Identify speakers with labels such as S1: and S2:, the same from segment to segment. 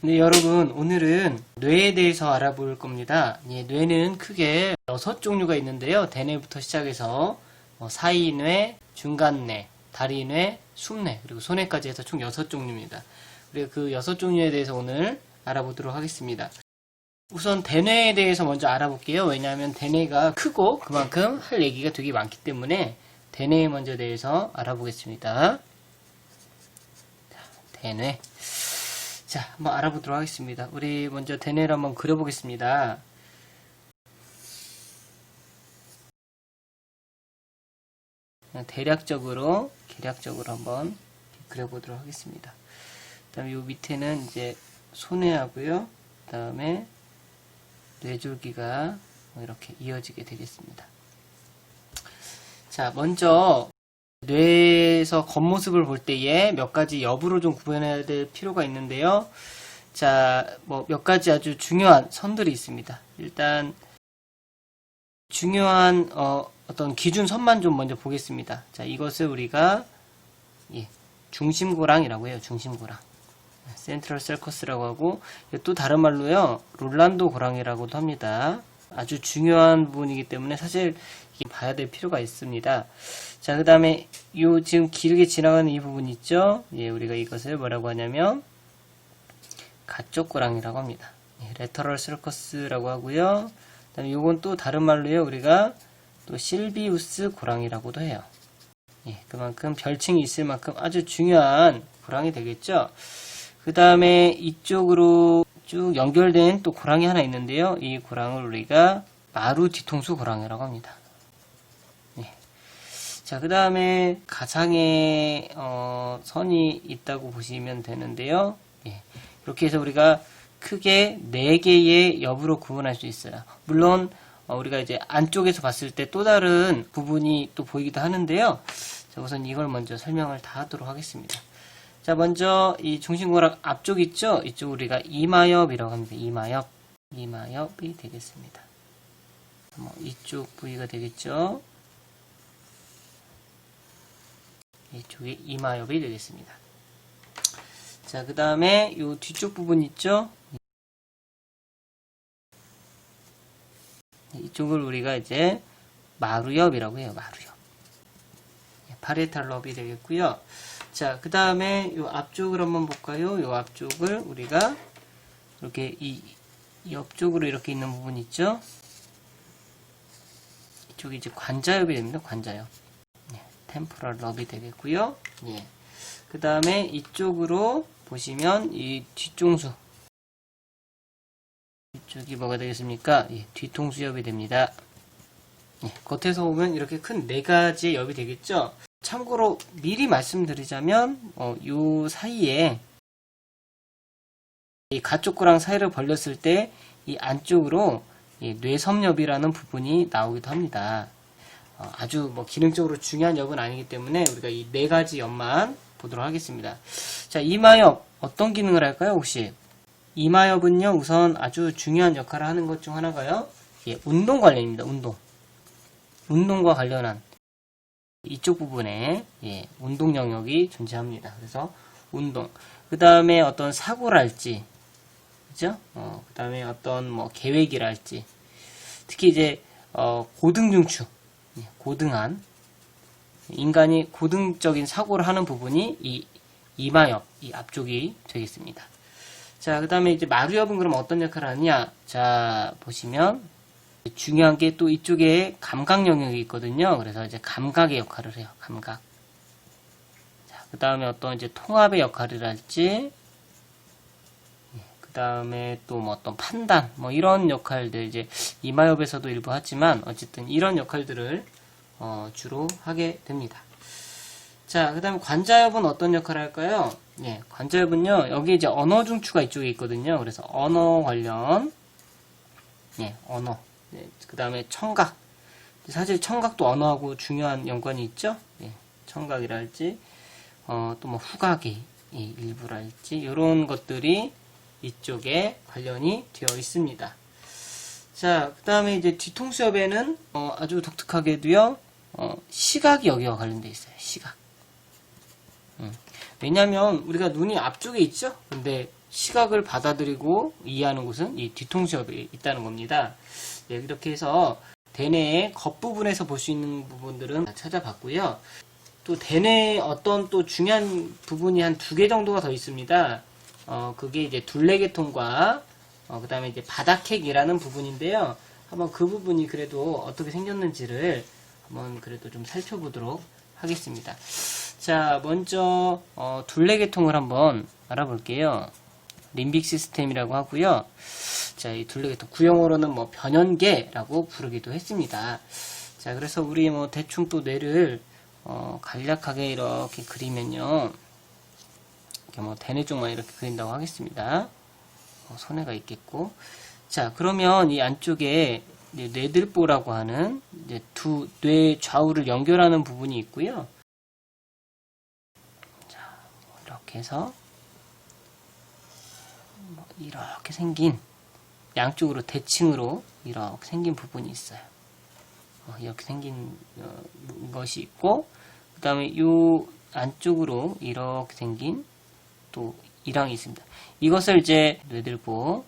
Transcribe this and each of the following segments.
S1: 네, 여러분, 오늘은 뇌에 대해서 알아볼 겁니다. 예, 뇌는 크게 6종류가 있는데요. 대뇌부터 시작해서 사이뇌, 중간뇌, 다리뇌, 숨뇌, 그리고 소뇌까지 해서 총 6종류입니다. 우리가 그 6종류에 대해서 오늘 알아보도록 하겠습니다. 우선 대뇌에 대해서 먼저 알아볼게요. 왜냐하면 대뇌가 크고 그만큼 할 얘기가 되게 많기 때문에 대뇌에 먼저 대해서 알아보겠습니다. 자, 대뇌. 자, 한번 알아보도록 하겠습니다. 우리 먼저 대뇌를 한번 그려보겠습니다. 대략적으로, 계략적으로 한번 그려보도록 하겠습니다. 그 다음에 이 밑에는 이제 소뇌하고요. 그 다음에 뇌줄기가 이렇게 이어지게 되겠습니다. 자, 먼저 뇌에서 겉모습을 볼 때에 몇 가지 여부를 좀 구분해야 될 필요가 있는데요. 자, 몇 가지 아주 중요한 선들이 있습니다. 일단 중요한 어떤 기준선만 좀 먼저 보겠습니다. 자, 이것을 우리가 중심고랑이라고 해요. 중심고랑. 센트럴 셀커스라고 하고, 또 다른 말로요, 롤란도 고랑이라고도 합니다. 아주 중요한 부분이기 때문에 사실 이게 봐야 될 필요가 있습니다. 자, 그 다음에 요 지금 길게 지나가는 이 부분 있죠? 예, 우리가 이것을 뭐라고 하냐면 가쪽 고랑이라고 합니다. 레터럴 셀커스라고 하고요. 그 다음에 요건 또 다른 말로요, 우리가 또 실비우스 고랑이라고도 해요. 예, 그만큼 별칭이 있을 만큼 아주 중요한 고랑이 되겠죠? 그 다음에 이쪽으로 쭉 연결된 또 고랑이 하나 있는데요. 이 고랑을 우리가 마루 뒤통수 고랑이라고 합니다. 네. 자, 그 다음에 가상의 선이 있다고 보시면 되는데요. 예. 이렇게 해서 우리가 크게 4개의 여부로 구분할 수 있어요. 물론 우리가 이제 안쪽에서 봤을 때 또 다른 부분이 또 보이기도 하는데요. 자, 우선 이걸 먼저 설명을 다 하도록 하겠습니다. 자, 먼저 이 중심고랑 앞쪽 있죠? 이쪽 우리가 이마엽이라고 합니다. 이마엽이 되겠습니다. 이쪽 부위가 되겠죠? 이쪽이 이마엽이 되겠습니다. 자, 그 다음에 이 뒤쪽 부분 있죠? 이쪽을 우리가 이제 마루엽이라고 해요. 마루엽. 파리에탈 럽이 되겠고요. 자, 그 다음에 요 앞쪽을 한번 볼까요? 요 앞쪽을 우리가 이렇게 이 옆쪽으로 이렇게 있는 부분 있죠? 이쪽이 이제 관자엽이 됩니다. 관자엽. 템포럴 럽이 되겠고요. 예. 그 다음에 이쪽으로 보시면 이 뒷종수. 이쪽이 뭐가 되겠습니까? 예, 뒤통수엽이 됩니다. 예, 겉에서 보면 이렇게 큰 4가지의 엽이 되겠죠? 참고로 미리 말씀드리자면 요 사이에 이 가쪽고랑 사이를 벌렸을 때 이 안쪽으로 뇌섬엽이라는 부분이 나오기도 합니다. 아주 기능적으로 중요한 엽은 아니기 때문에 우리가 이 4가지 엽만 보도록 하겠습니다. 자, 이마엽 어떤 기능을 할까요? 혹시 이마엽은요, 우선 아주 중요한 역할을 하는 것 중 하나가요, 운동 관련입니다. 운동과 관련한 이쪽 부분에 운동 영역이 존재합니다. 그래서 운동. 그 다음에 어떤 사고랄지, 그죠? 그 다음에 어떤 계획이랄지, 특히 이제 고등중추, 고등한 인간이 고등적인 사고를 하는 부분이 이 이마엽, 이 앞쪽이 되겠습니다. 자, 그 다음에 이제 마루엽은 그럼 어떤 역할을 하느냐? 자, 보시면 중요한 게 또 이쪽에 감각 영역이 있거든요. 그래서 이제 감각의 역할을 해요. 감각. 자, 그 다음에 어떤 이제 통합의 역할을 할지, 그 다음에 또 어떤 판단, 이런 역할들, 이제 이마엽에서도 일부 하지만 어쨌든 이런 역할들을 주로 하게 됩니다. 자, 그 다음에 관자엽은 어떤 역할을 할까요? 관자엽은요, 여기 이제 언어중추가 이쪽에 있거든요. 그래서 언어 관련, 언어. 그 다음에 청각. 사실 청각도 언어하고 중요한 연관이 있죠? 청각이랄지, 또 후각의 일부랄지, 이런 것들이 이쪽에 관련이 되어 있습니다. 자, 그 다음에 이제 뒤통수엽에는 아주 독특하게도요, 시각이 여기와 관련되어 있어요. 시각. 왜냐면 우리가 눈이 앞쪽에 있죠? 근데 시각을 받아들이고 이해하는 곳은 이 뒤통수엽이 있다는 겁니다. 네, 이렇게 해서 대뇌의 겉부분에서 볼 수 있는 부분들은 찾아봤고요. 또 대뇌의 어떤 또 중요한 부분이 한 2개 정도가 더 있습니다. 그게 이제 둘레계통과 그 다음에 이제 바닥핵이라는 부분인데요. 한번 그 부분이 그래도 어떻게 생겼는지를 한번 그래도 좀 살펴보도록 하겠습니다. 자, 먼저 둘레계통을 한번 알아볼게요. 림빅 시스템이라고 하고요. 자, 이 둘레계통 구형으로는 뭐 변연계라고 부르기도 했습니다. 자, 그래서 우리 뭐 대충 또 뇌를 간략하게 이렇게 그리면요. 이렇게 뭐 대뇌 쪽만 이렇게 그린다고 하겠습니다. 손해가 있겠고. 자, 그러면 이 안쪽에 뇌들보라고 하는 이제 두 뇌 좌우를 연결하는 부분이 있고요. 자, 이렇게 해서 이렇게 생긴 양쪽으로 대칭으로 이렇게 생긴 부분이 있어요. 이렇게 생긴 것이 있고, 그 다음에 이 안쪽으로 이렇게 생긴 또 이랑이 있습니다. 이것을 이제 뇌들보,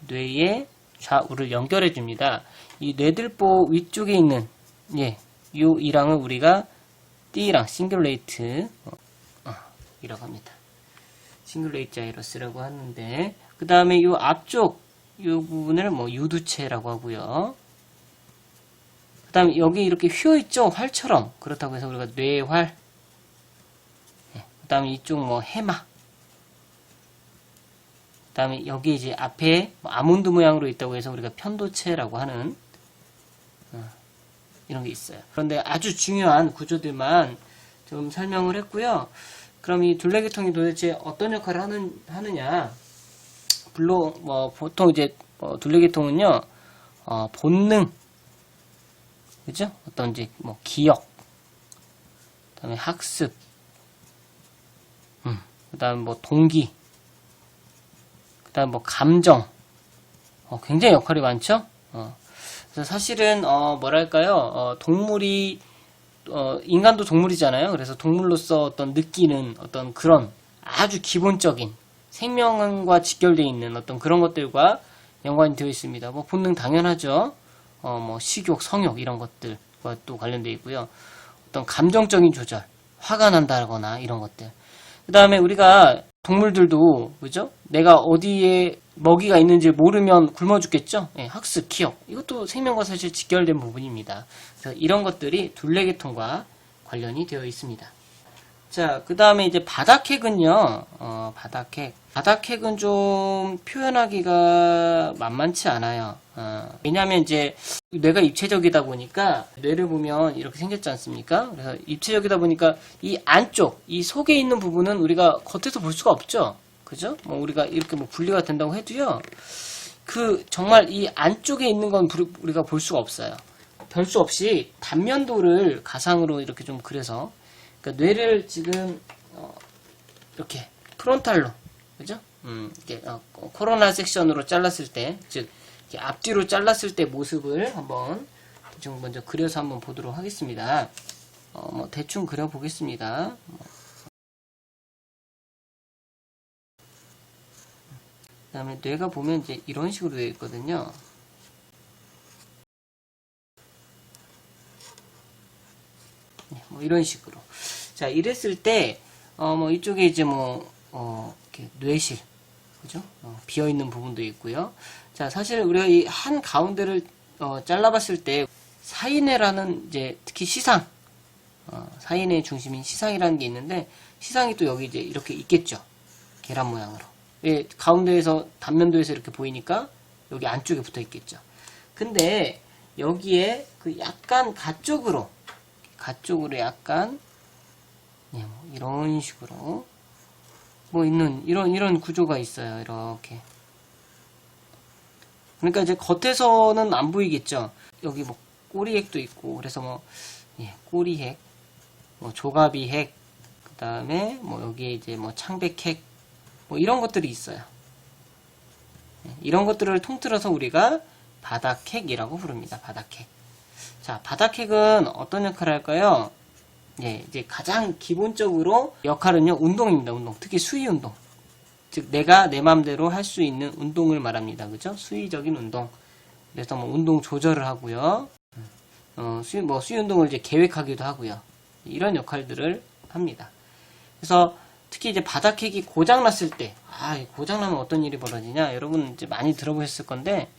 S1: 뇌의 좌우를 연결해 줍니다. 이 뇌들보 위쪽에 있는 이 이랑을 우리가 D랑 싱글레이트 이라고 합니다. 싱글레이트 자이러스라고 하는데, 그 다음에 이 앞쪽 이 부분을 뭐 유두체라고 하고요. 그 다음에 여기 이렇게 휘어 있죠, 활처럼. 그렇다고 해서 우리가 뇌활. 그 다음에 이쪽 뭐 해마. 그 다음에 여기 이제 앞에 뭐 아몬드 모양으로 있다고 해서 우리가 편도체라고 하는 이런 게 있어요. 그런데 아주 중요한 구조들만 좀 설명을 했고요. 그럼 이 둘레계통이 도대체 어떤 역할을 하느냐? 물론 뭐 보통 이제 둘레계통은요, 본능, 그죠? 어떤 이제 뭐 기억, 그다음에 학습, 그다음에 뭐 동기, 그다음 뭐 감정, 굉장히 역할이 많죠. 그래서 사실은 뭐랄까요, 동물이 인간도 동물이잖아요. 그래서 동물로서 어떤 느끼는 어떤 그런 아주 기본적인 생명과 직결되어 있는 어떤 그런 것들과 연관이 되어 있습니다. 뭐 본능 당연하죠. 뭐 식욕, 성욕 이런 것들과 또 관련되어 있고요. 어떤 감정적인 조절, 화가 난다거나 이런 것들. 그 다음에 우리가 동물들도 그죠? 내가 어디에 먹이가 있는지 모르면 굶어 죽겠죠? 예, 학습, 기억 이것도 생명과 사실 직결된 부분입니다. 그래서 이런 것들이 둘레계통과 관련이 되어 있습니다. 자, 그 다음에 이제 바닥핵은요. 바닥핵은 좀 표현하기가 만만치 않아요. 왜냐하면 이제 뇌가 입체적이다 보니까 뇌를 보면 이렇게 생겼지 않습니까? 그래서 입체적이다 보니까 이 안쪽, 이 속에 있는 부분은 우리가 겉에서 볼 수가 없죠. 그죠? 뭐 우리가 이렇게 뭐 분리가 된다고 해도요. 그 정말 이 안쪽에 있는 건 우리가 볼 수가 없어요. 별 수 없이 단면도를 가상으로 이렇게 좀 그려서, 그러니까 뇌를 지금 이렇게 프론탈로, 그죠? 이렇게 코로나 섹션으로 잘랐을 때, 즉 이렇게 앞뒤로 잘랐을 때 모습을 한번 좀 먼저 그려서 한번 보도록 하겠습니다. 뭐 대충 그려 보겠습니다. 그 다음에 뇌가 보면 이제 이런 식으로 되어 있거든요. 네, 뭐 이런 식으로. 자, 이랬을 때, 뭐 이쪽에 이제 뭐, 이렇게 뇌실, 그죠? 비어있는 부분도 있고요. 자, 사실 우리가 이 한 가운데를, 잘라봤을 때, 사인회라는 이제 특히 시상, 사인회의 중심인 시상이라는 게 있는데, 시상이 또 여기 이제 이렇게 있겠죠. 계란 모양으로. 예, 가운데에서 단면도에서 이렇게 보이니까 여기 안쪽에 붙어 있겠죠. 근데 여기에 그 약간 가쪽으로 약간 예, 뭐 이런 식으로 뭐 있는 이런 구조가 있어요. 이렇게. 그러니까 이제 겉에서는 안 보이겠죠. 여기 뭐 꼬리핵도 있고 그래서 뭐 예, 꼬리핵, 뭐 조가비핵, 그다음에 뭐 여기에 이제 뭐 창백핵 뭐 이런 것들이 있어요. 이런 것들을 통틀어서 우리가 바닥핵이라고 부릅니다. 바닥핵. 자, 바닥핵은 어떤 역할을 할까요? 예, 이제 가장 기본적으로 역할은요, 운동입니다. 운동. 특히 수위 운동. 즉 내가 내 마음대로 할 수 있는 운동을 말합니다. 그죠? 수의적인 운동. 그래서 뭐 운동 조절을 하고요. 수의 운동을 이제 계획하기도 하고요. 이런 역할들을 합니다. 그래서 특히 이제 바닥핵이 고장났을 때, 고장나면 어떤 일이 벌어지냐? 여러분 이제 많이 들어보셨을 건데,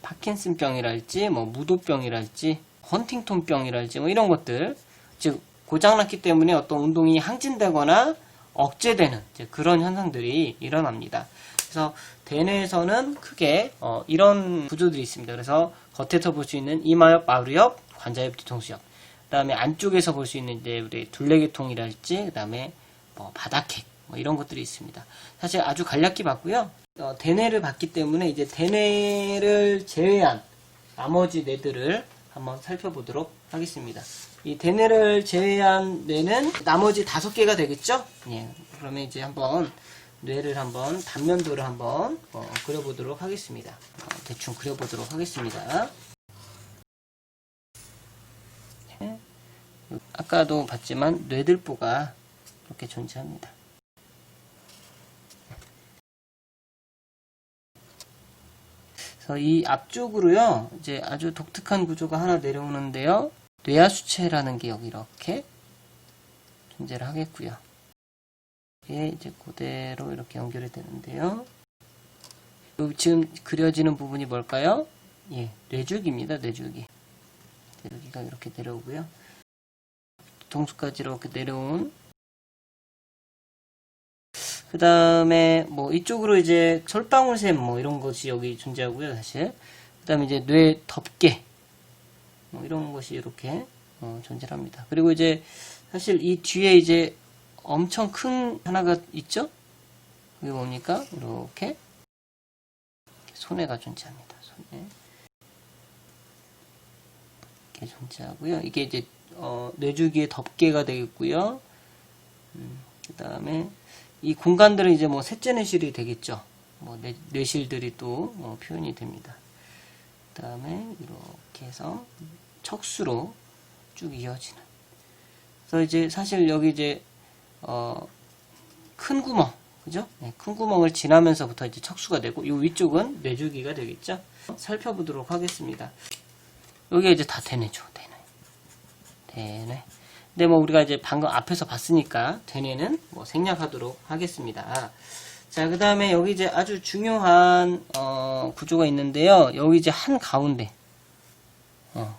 S1: 파킨슨병이랄지, 뭐 무도병이랄지, 헌팅턴병이랄지, 뭐 이런 것들, 즉 고장났기 때문에 어떤 운동이 항진되거나 억제되는 그런 현상들이 일어납니다. 그래서 대뇌에서는 크게 이런 구조들이 있습니다. 그래서 겉에서 볼 수 있는 이마엽, 마루엽, 관자엽, 뒤통수엽. 그 다음에 안쪽에서 볼 수 있는 이제 우리 둘레계통이랄지, 그 다음에 뭐 바닥핵, 뭐 이런 것들이 있습니다. 사실 아주 간략히 봤고요. 대뇌를 봤기 때문에 이제 대뇌를 제외한 나머지 뇌들을 한번 살펴보도록 하겠습니다. 이 대뇌를 제외한 뇌는 나머지 5개가 되겠죠? 예. 그러면 이제 한번 뇌를 한번 단면도를 한번 그려보도록 하겠습니다. 대충 그려보도록 하겠습니다. 예. 아까도 봤지만 뇌들보가 이렇게 존재합니다. 그래서 이 앞쪽으로요, 이제 아주 독특한 구조가 하나 내려오는데요. 뇌하수체라는 게 여기 이렇게 존재를 하겠고요. 이게 이제 그대로 이렇게 연결이 되는데요. 지금 그려지는 부분이 뭘까요? 예, 뇌줄기입니다. 뇌줄기. 뇌줄기가 이렇게 내려오고요. 뒤통수까지 이렇게 내려온. 그 다음에 뭐 이쪽으로 이제 솔방울샘 뭐 이런 것이 여기 존재하고요, 사실. 그 다음에 이제 뇌 덮개 뭐 이런 것이 이렇게 존재합니다. 그리고 이제 사실 이 뒤에 이제 엄청 큰 하나가 있죠? 그게 뭡니까? 이렇게 손해가 존재합니다. 손해. 이렇게 존재하고요. 이게 이제 뇌줄기의 덮개가 되겠고요. 그 다음에 이 공간들은 이제 뭐 셋째 뇌실이 되겠죠. 뭐 뇌실들이 또 표현이 됩니다. 그 다음에 이렇게 해서 척수로 쭉 이어지는. 그래서 이제 사실 여기 이제 큰 구멍, 그죠? 네, 큰 구멍을 지나면서부터 이제 척수가 되고, 이 위쪽은 뇌줄기가 되겠죠? 살펴보도록 하겠습니다. 여기가 이제 다 대뇌죠, 대뇌. 근데 뭐 우리가 이제 방금 앞에서 봤으니까 대뇌는 뭐 생략하도록 하겠습니다. 자, 그 다음에 여기 이제 아주 중요한 구조가 있는데요. 여기 이제 한 가운데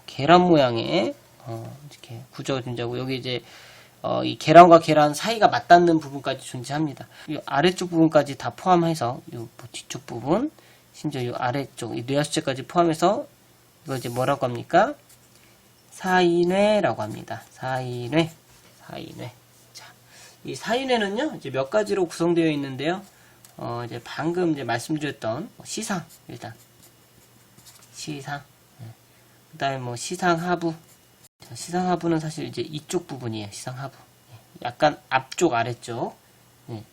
S1: 계란 모양의 이렇게 구조가 존재하고, 여기 이제 이 계란과 계란 사이가 맞닿는 부분까지 존재합니다. 이 아래쪽 부분까지 다 포함해서 이 뭐 뒤쪽 부분, 심지어 이 아래쪽 이 뇌하수체까지 포함해서 이거 이제 뭐라고 합니까? 사이뇌라고 합니다. 사이뇌. 자, 이 사이뇌는요, 이제 몇 가지로 구성되어 있는데요. 이제 방금 이제 말씀드렸던 시상, 일단 시상. 그 다음에 뭐 시상하부. 시상하부는 사실 이제 이쪽 부분이에요. 시상하부. 약간 앞쪽, 아래쪽. 그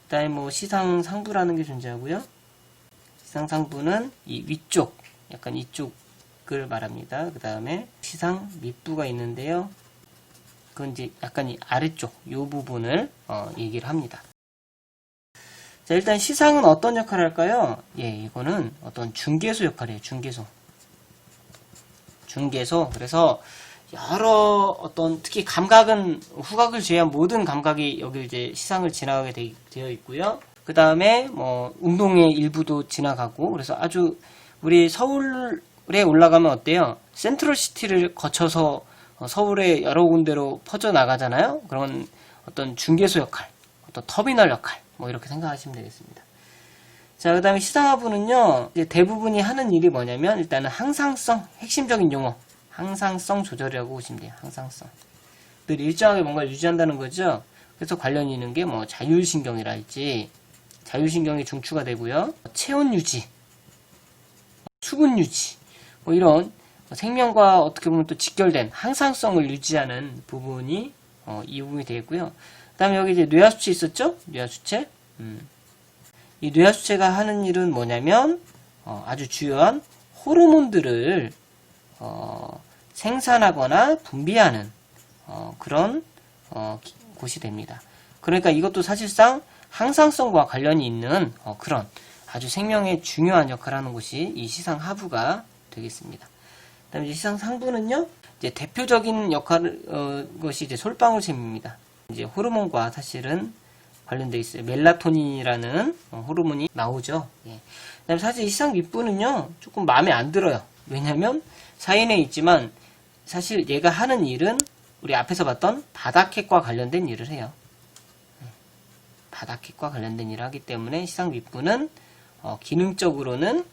S1: 다음에 뭐 시상상부라는 게 존재하고요. 시상상부는 이 위쪽, 약간 이쪽을 말합니다. 그 다음에 시상 밑부가 있는데요. 그건 이제 약간 이 아래쪽, 이 부분을 얘기를 합니다. 자, 일단 시상은 어떤 역할을 할까요? 예, 이거는 어떤 중개소 역할이에요. 중개소. 그래서 여러 어떤 특히 감각은 후각을 제외한 모든 감각이 여기 이제 시상을 지나가게 되어 있고요. 그 다음에 뭐 운동의 일부도 지나가고, 그래서 아주 우리 서울에 올라가면 어때요? 센트럴시티를 거쳐서 서울의 여러 군데로 퍼져 나가잖아요. 그런 어떤 중개소 역할, 어떤 터미널 역할, 뭐 이렇게 생각하시면 되겠습니다. 자, 그 다음에 시상하부는요, 이제 대부분이 하는 일이 뭐냐면, 일단은 항상성, 핵심적인 용어, 항상성 조절이라고 보시면 돼요. 항상성. 늘 일정하게 뭔가를 유지한다는 거죠. 그래서 관련이 있는 게 뭐 자율신경이랄지, 자율신경이 중추가 되고요. 체온 유지, 수분 유지, 뭐 이런 생명과 어떻게 보면 또 직결된 항상성을 유지하는 부분이 이 부분이 되겠고요. 그 다음에 여기 이제 뇌하수체 있었죠? 뇌하수체. 이 뇌하수체가 하는 일은 뭐냐면 아주 주요한 호르몬들을 생산하거나 분비하는 그런 곳이 됩니다. 그러니까 이것도 사실상 항상성과 관련이 있는 그런 아주 생명에 중요한 역할을 하는 곳이 이 시상하부가 되겠습니다. 그다음에 이제 시상상부는요, 이제 대표적인 것이 이제 솔방울샘입니다. 이제 호르몬과 사실은 관련돼 있어요. 멜라토닌이라는 호르몬이 나오죠. 예. 그다음에 사실 이 시상밑부는요, 조금 마음에 안 들어요. 왜냐면 사인에 있지만 사실 얘가 하는 일은 우리 앞에서 봤던 바닥핵과 관련된 일을 해요. 바닥핵과 관련된 일을 하기 때문에 시상밑부는 기능적으로는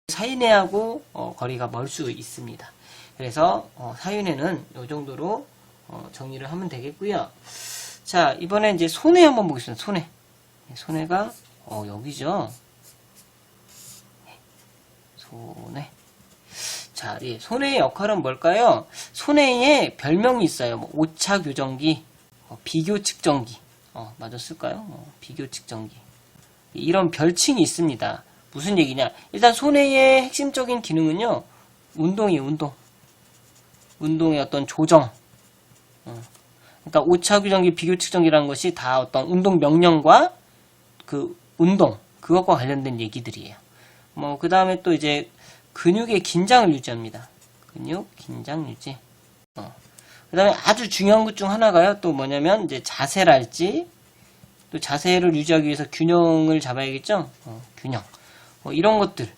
S1: 사인회하고 거리가 멀 수 있습니다. 그래서 사인회는 이 정도로 정리를 하면 되겠고요. 자, 이번에 이제 손해 한번 보겠습니다. 손해. 손해가 여기죠. 손해. 자, 예, 손해의 역할은 뭘까요? 손해에 별명이 있어요. 뭐 오차 교정기, 비교 측정기. 맞았을까요? 비교 측정기. 이런 별칭이 있습니다. 무슨 얘기냐? 일단 손해의 핵심적인 기능은요, 운동이에요, 운동. 운동의 어떤 조정. 그러니까 오차 규정기, 비교 측정기라는 것이 다 어떤 운동 명령과 그 운동, 그것과 관련된 얘기들이에요. 그 다음에 또 이제 근육의 긴장을 유지합니다. 근육 긴장 유지. 그 다음에 아주 중요한 것 중 하나가요. 또 뭐냐면 이제 자세랄지, 또 자세를 유지하기 위해서 균형을 잡아야겠죠? 균형. 이런 것들이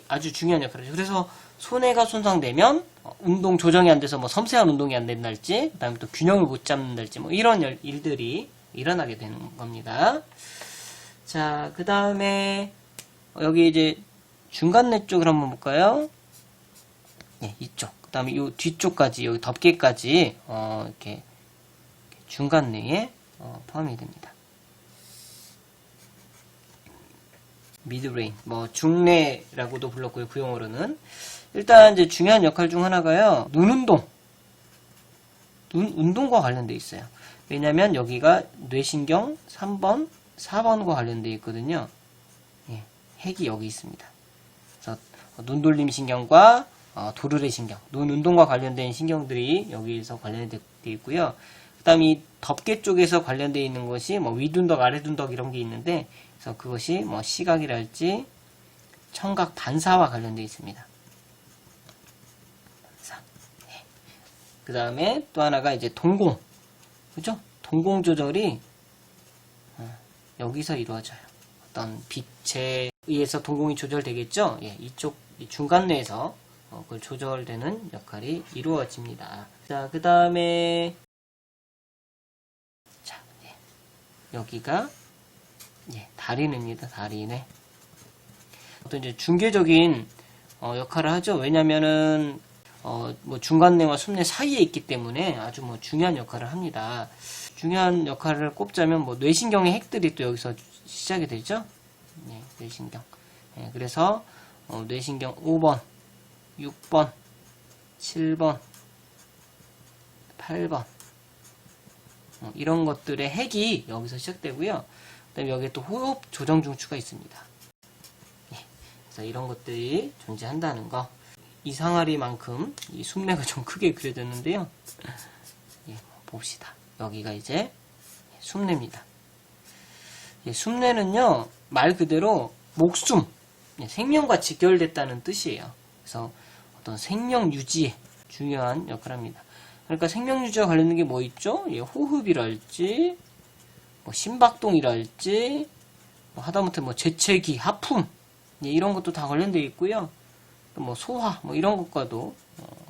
S1: 아주 중요한 역할을 해요. 그래서 손해가 손상되면 운동 조정이 안 돼서 뭐 섬세한 운동이 안 된달지, 그 다음에 또 균형을 못 잡는달지, 뭐 이런 일들이 일어나게 되는 겁니다. 자, 그 다음에 여기 이제 중간내 쪽을 한번 볼까요? 네, 이쪽. 그 다음에 이 뒤쪽까지, 여기 덮개까지 이렇게 중간내에 포함이 됩니다. 미드레인, 뭐 중내라고도 불렀고요. 그 용어로는 일단 이제 중요한 역할 중 하나가요. 눈 운동, 눈 운동과 관련돼 있어요. 왜냐하면 여기가 뇌신경 3번, 4번과 관련돼 있거든요. 예, 핵이 여기 있습니다. 그래서 눈돌림 신경과 도르래 신경, 눈 운동과 관련된 신경들이 여기에서 관련돼 있고요. 그 다음 이 덮개 쪽에서 관련되어 있는 것이 뭐 위둔덕, 아래둔덕 이런 게 있는데, 그래서 그것이 뭐 시각이랄지 청각 반사와 관련되어 있습니다. 반사. 네. 그 다음에 또 하나가 이제 동공, 그죠? 동공 조절이 여기서 이루어져요. 어떤 빛에 의해서 동공이 조절되겠죠? 예, 이쪽 중간뇌에서 그걸 조절되는 역할이 이루어집니다. 자, 그 다음에 여기가 다리뇌입니다. 다리뇌. 어떤 이제 중계적인 역할을 하죠. 왜냐면은 뭐 중간뇌와 숨뇌 사이에 있기 때문에 아주 뭐 중요한 역할을 합니다. 중요한 역할을 꼽자면 뭐 뇌신경의 핵들이 또 여기서 시작이 되죠. 네, 뇌신경. 네, 그래서 뇌신경 5번, 6번, 7번, 8번 이런 것들의 핵이 여기서 시작되고요. 그다음에 여기에 또 호흡 조정 중추가 있습니다. 예, 그래서 이런 것들이 존재한다는 거. 이 상아리만큼 이 숨뇌가 좀 크게 그려졌는데요. 예, 봅시다. 여기가 이제 숨뇌입니다. 예, 숨뇌는요, 말 그대로 목숨, 생명과 직결됐다는 뜻이에요. 그래서 어떤 생명 유지에 중요한 역할을 합니다. 그러니까 생명 유지와 관련된 게 뭐 있죠? 예, 호흡이랄지, 뭐 심박동이랄지, 뭐 하다못해 뭐 재채기, 하품, 예, 이런 것도 다 관련되어 있고요. 또 뭐 소화, 뭐 이런 것과도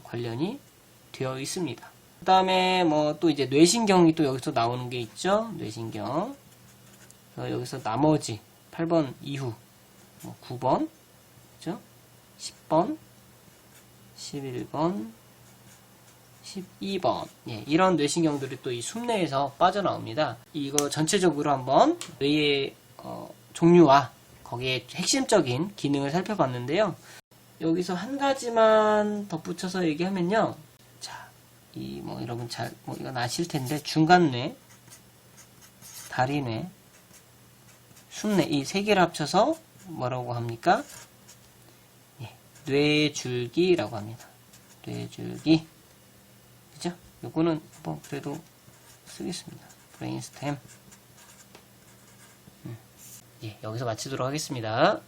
S1: 관련이 되어 있습니다. 그 다음에 뭐 또 이제 뇌신경이 또 여기서 나오는 게 있죠? 뇌신경. 여기서 나머지 8번 이후 뭐 9번, 그죠? 10번, 11번, 12번. 예, 이런 뇌신경들이 또 이 숨뇌에서 빠져나옵니다. 이거 전체적으로 한번 뇌의 종류와 거기에 핵심적인 기능을 살펴봤는데요. 여기서 한 가지만 덧붙여서 얘기하면요. 자, 이 뭐 여러분 잘 뭐 이건 아실 텐데 중간뇌, 다리뇌, 숨뇌 이 세 개를 합쳐서 뭐라고 합니까? 예, 뇌줄기라고 합니다. 뇌줄기. 그죠? 요거는 뭐 그래도 쓰겠습니다. 브레인스템. 예, 여기서 마치도록 하겠습니다.